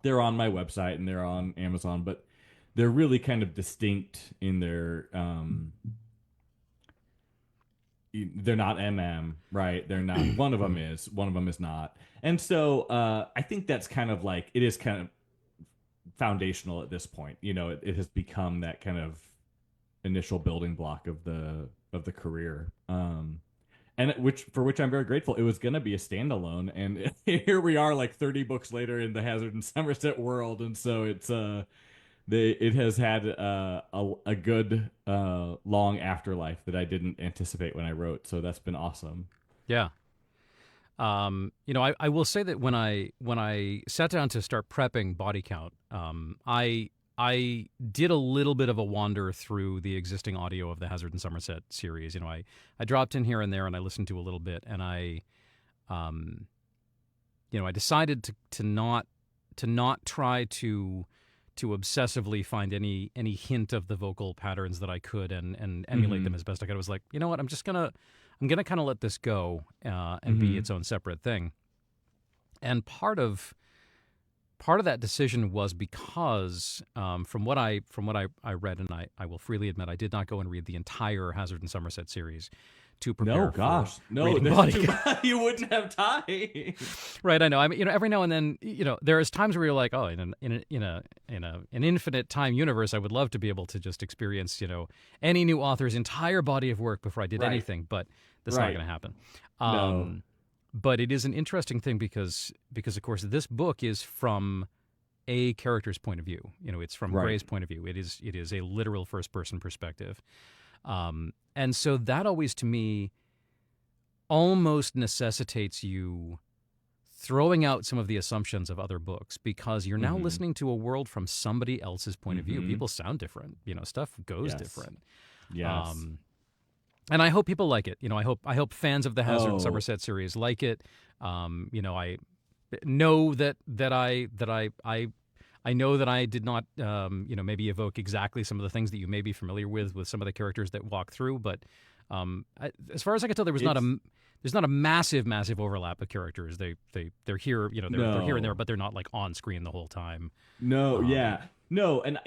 they're on my website and they're on Amazon. But they're really kind of distinct in their they're not right? They're not. One of them is. One of them is not. And so I think that's kind of like it is kind of foundational at this point. It has become that kind of initial building block of the career. And for which I'm very grateful. It was going to be a standalone, and here we are, like 30 books later in the Hazard and Somerset world, and so it has had a good long afterlife that I didn't anticipate when I wrote. So that's been awesome. Yeah. I will say that when I sat down to start prepping Body Count, I did a little bit of a wander through the existing audio of the Hazard and Somerset series. I dropped in here and there and I listened to a little bit, and I decided to not try to obsessively find any hint of the vocal patterns that I could and emulate them as best I could. I was like, you know what, I'm gonna kind of let this go and be its own separate thing. And part of that decision was because from what I read, and I will freely admit I did not go and read the entire Hazard and Somerset series to prepare. You wouldn't have time. Right, I know. I mean, every now and then, there is times where you're like, oh, in an infinite time universe, I would love to be able to just experience, any new author's entire body of work before I did anything, but that's not going to happen. No. But it is an interesting thing because of course this book is from a character's point of view. It's from Gray's point of view. It is a literal first person perspective. And so that always, to me, almost necessitates you throwing out some of the assumptions of other books, because you're now listening to a world from somebody else's point of view. People sound different. Stuff goes different. Yes. And I hope people like it. I hope fans of the Hazard and Somerset series like it. I know that I know that I did not, maybe evoke exactly some of the things that you may be familiar with some of the characters that walk through. But as far as I can tell, there's not a massive overlap of characters. They're here, they're here and there, but they're not like on screen the whole time. No, no, and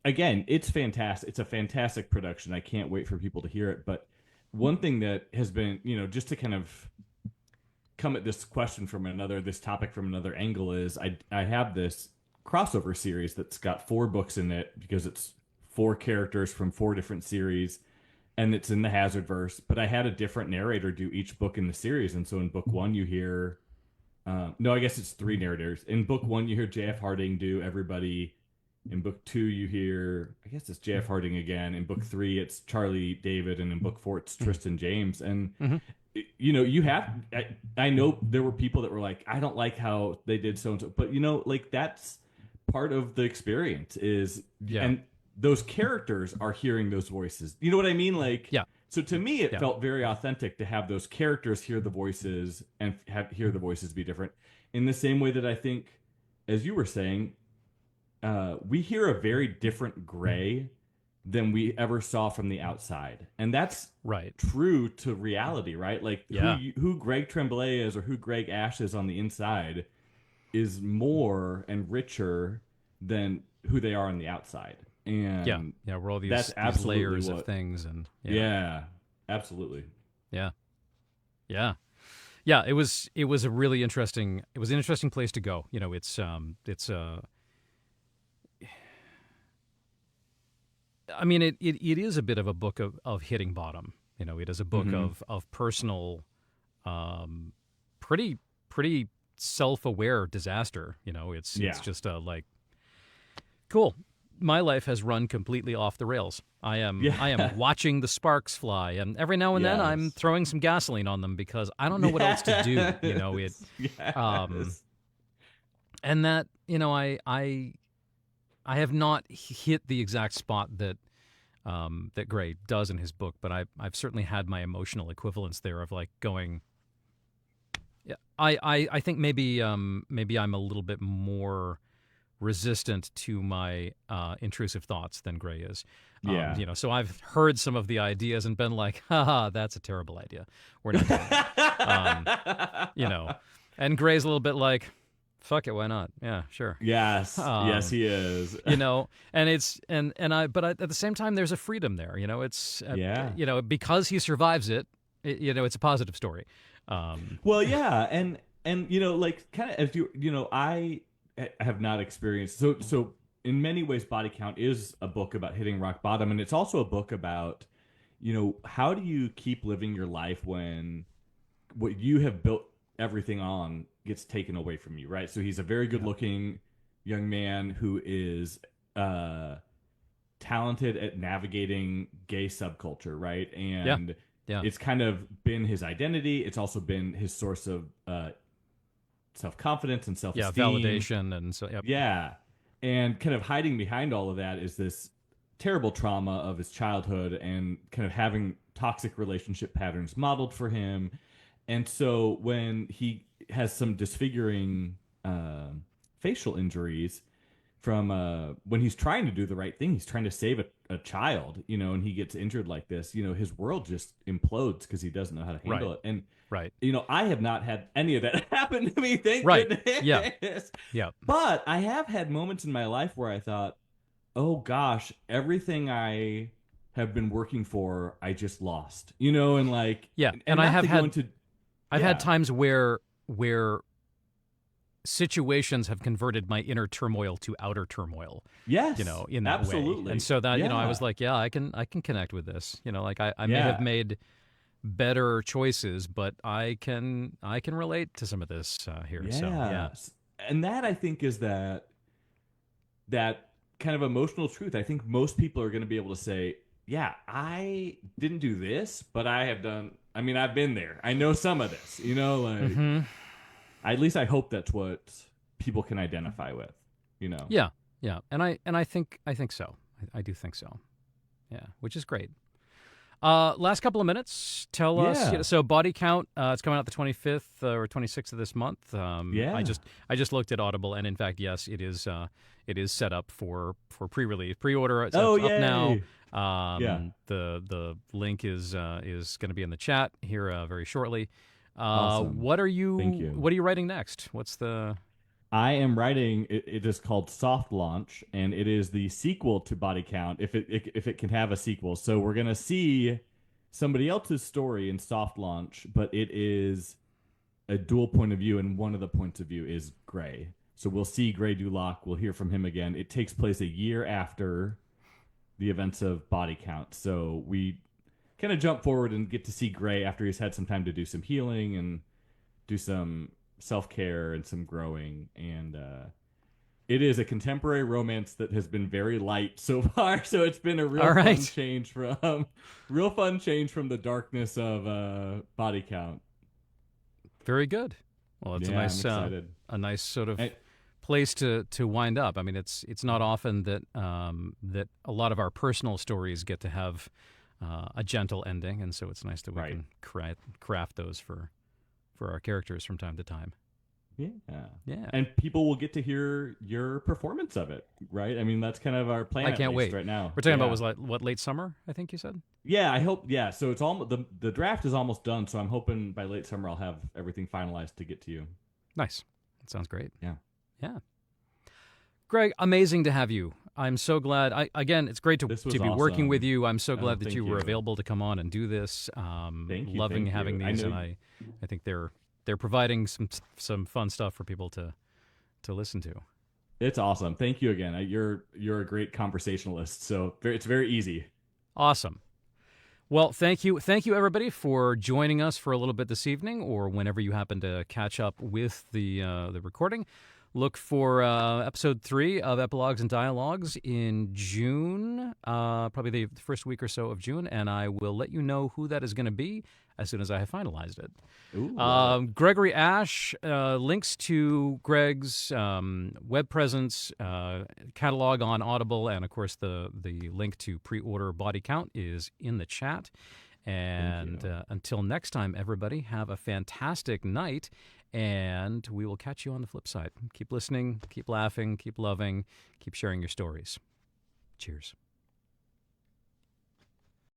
again, it's fantastic. It's a fantastic production. I can't wait for people to hear it. But one thing that has been, just to kind of come at this topic from another angle is I have this crossover series that's got 4 books in it because it's 4 characters from 4 different series, and it's in the Hazardverse. But I had a different narrator do each book in the series, and so in book 1 you hear I guess it's 3 narrators. In book 1 you hear J.F. Harding do everybody. In book 2 you hear, I guess it's J.F. Harding again. In book 3 it's Charlie David, and in book 4 it's Tristan James. And you have, I know there were people that were like, I don't like how they did so and so, but like that's part of the experience and those characters are hearing those voices. You know what I mean? Like, so to me, it felt very authentic to have those characters hear the voices and hear the voices be different, in the same way that I think, as you were saying, we hear a very different Gray than we ever saw from the outside. And that's true to reality, right? Like who Greg Tremblay is or who Greg Ashe is on the inside is more and richer than who they are on the outside. And we're all these layers of things, and absolutely. It was a really interesting, it was an interesting place to go. I mean, it is a bit of a book of hitting bottom. It is a book of personal, pretty self-aware disaster. It's just like, cool. My life has run completely off the rails. I am watching the sparks fly, and every now and then I'm throwing some gasoline on them because I don't know what else to do. And that I have not hit the exact spot that Gray does in his book, but I've certainly had my emotional equivalence there of like going. Yeah, I think maybe I'm a little bit more resistant to my intrusive thoughts than Gray is. So I've heard some of the ideas and been like, haha, that's a terrible idea. We're not doing that. And Gray's a little bit like, Fuck it, why not? Yeah, sure. Yes, yes, Um, he is. and it's but at the same time, there's a freedom there. It's Yeah. because he survives it. It's a positive story. Well, yeah, and like kind of as I have not experienced so in many ways, Body Count is a book about hitting rock bottom, and it's also a book about how do you keep living your life when what you have built everything on gets taken away from you, right? So he's a very good Yeah. looking young man who is uh talented at navigating gay subculture, right? Yeah. And Yeah. it's kind of been his identity. It's also been his source of self confidence and self Yeah. esteem. Validation and so. Yep. Yeah. And kind of hiding behind all of that is this terrible trauma of his childhood and kind of having toxic relationship patterns modeled for him. And so when he has some disfiguring facial injuries, from when he's trying to do the right thing, he's trying to save a child, and he gets injured like this, his world just implodes because he doesn't know how to Right. handle it. And Right. I have not had any of that happen to me, thank Right. goodness. Yeah. Yeah. But I have had moments in my life where I thought, oh gosh, everything I have been working for, I just lost, and like, Yeah. and And I not have to go had into, I've had yeah, times where situations have converted my inner turmoil to outer turmoil, yes, in that way. absolutely, And so that, I yeah, was like, yeah, I can connect with this. Like I may have yeah. made better choices, but I can relate to some of this here. So yeah. Yeah. And that I think is that kind of emotional truth. I think most people are going to be able to say, yeah, I didn't do this, but I have done, I mean, I've been there. I know some of this, like Hmm. at least I hope that's what people can identify with. Yeah. Yeah. And I think so. I do think so. Yeah, which is great. Last couple of minutes. Tell us. Yeah. So Body Count. It's coming out the 25th or 26th of this month. Yeah. I just looked at Audible, and in fact, yes, it is. It is set up for pre-release, pre-order. It's Oh, up now. yay. Yeah. The link is going to be in the chat here very shortly. Awesome. What are you? Thank you. What are you writing next? What's the? I am writing. It is called Soft Launch, and it is the sequel to Body Count. If it can have a sequel, so we're gonna see somebody else's story in Soft Launch, but it is a dual point of view, and one of the points of view is Gray. So we'll see Gray Duloc. We'll hear from him again. It takes place a year after the events of Body Count, so we kind of jump forward and get to see Gray after he's had some time to do some healing and do some self-care and some growing, and it is a contemporary romance that has been very light so far, so it's been a real All right. fun change from the darkness of Body Count. Very good. Well, it's Yeah, I'm excited. a nice sort of I- place to wind up. I mean, it's not often that that a lot of our personal stories get to have a gentle ending, and so it's nice that we Right. can craft those for our characters from time to time. Yeah. Yeah. And people will get to hear your performance of it, right? I mean, that's kind of our plan. I can't at least wait. right now. We're talking Yeah. about was like what, late summer? I think you said. Yeah, I hope. Yeah, so it's almost the draft is almost done. So I'm hoping by late summer I'll have everything finalized to get to you. Nice. That sounds great. Yeah. Yeah. Greg, amazing to have you. I'm so glad. Again, it's great to This was be working awesome. with you. I'm so Oh, glad that thank you were you. available to come on and do this. Thank you, Loving thank having you. these, I know- and I think they're providing some fun stuff for people to listen to. It's awesome. Thank you again. You're a great conversationalist. So it's very easy. Awesome. Well, thank you everybody for joining us for a little bit this evening, or whenever you happen to catch up with the recording. Look for episode 3 of Epilogues and Dialogues in June, probably the first week or so of June, and I will let you know who that is going to be as soon as I have finalized it. Ooh. Gregory Ashe, links to Greg's web presence, catalog on Audible, and of course the link to pre-order Body Count is in the chat. And until next time, everybody, have a fantastic night, and we will catch you on the flip side. Keep listening, keep laughing, keep loving, keep sharing your stories. Cheers.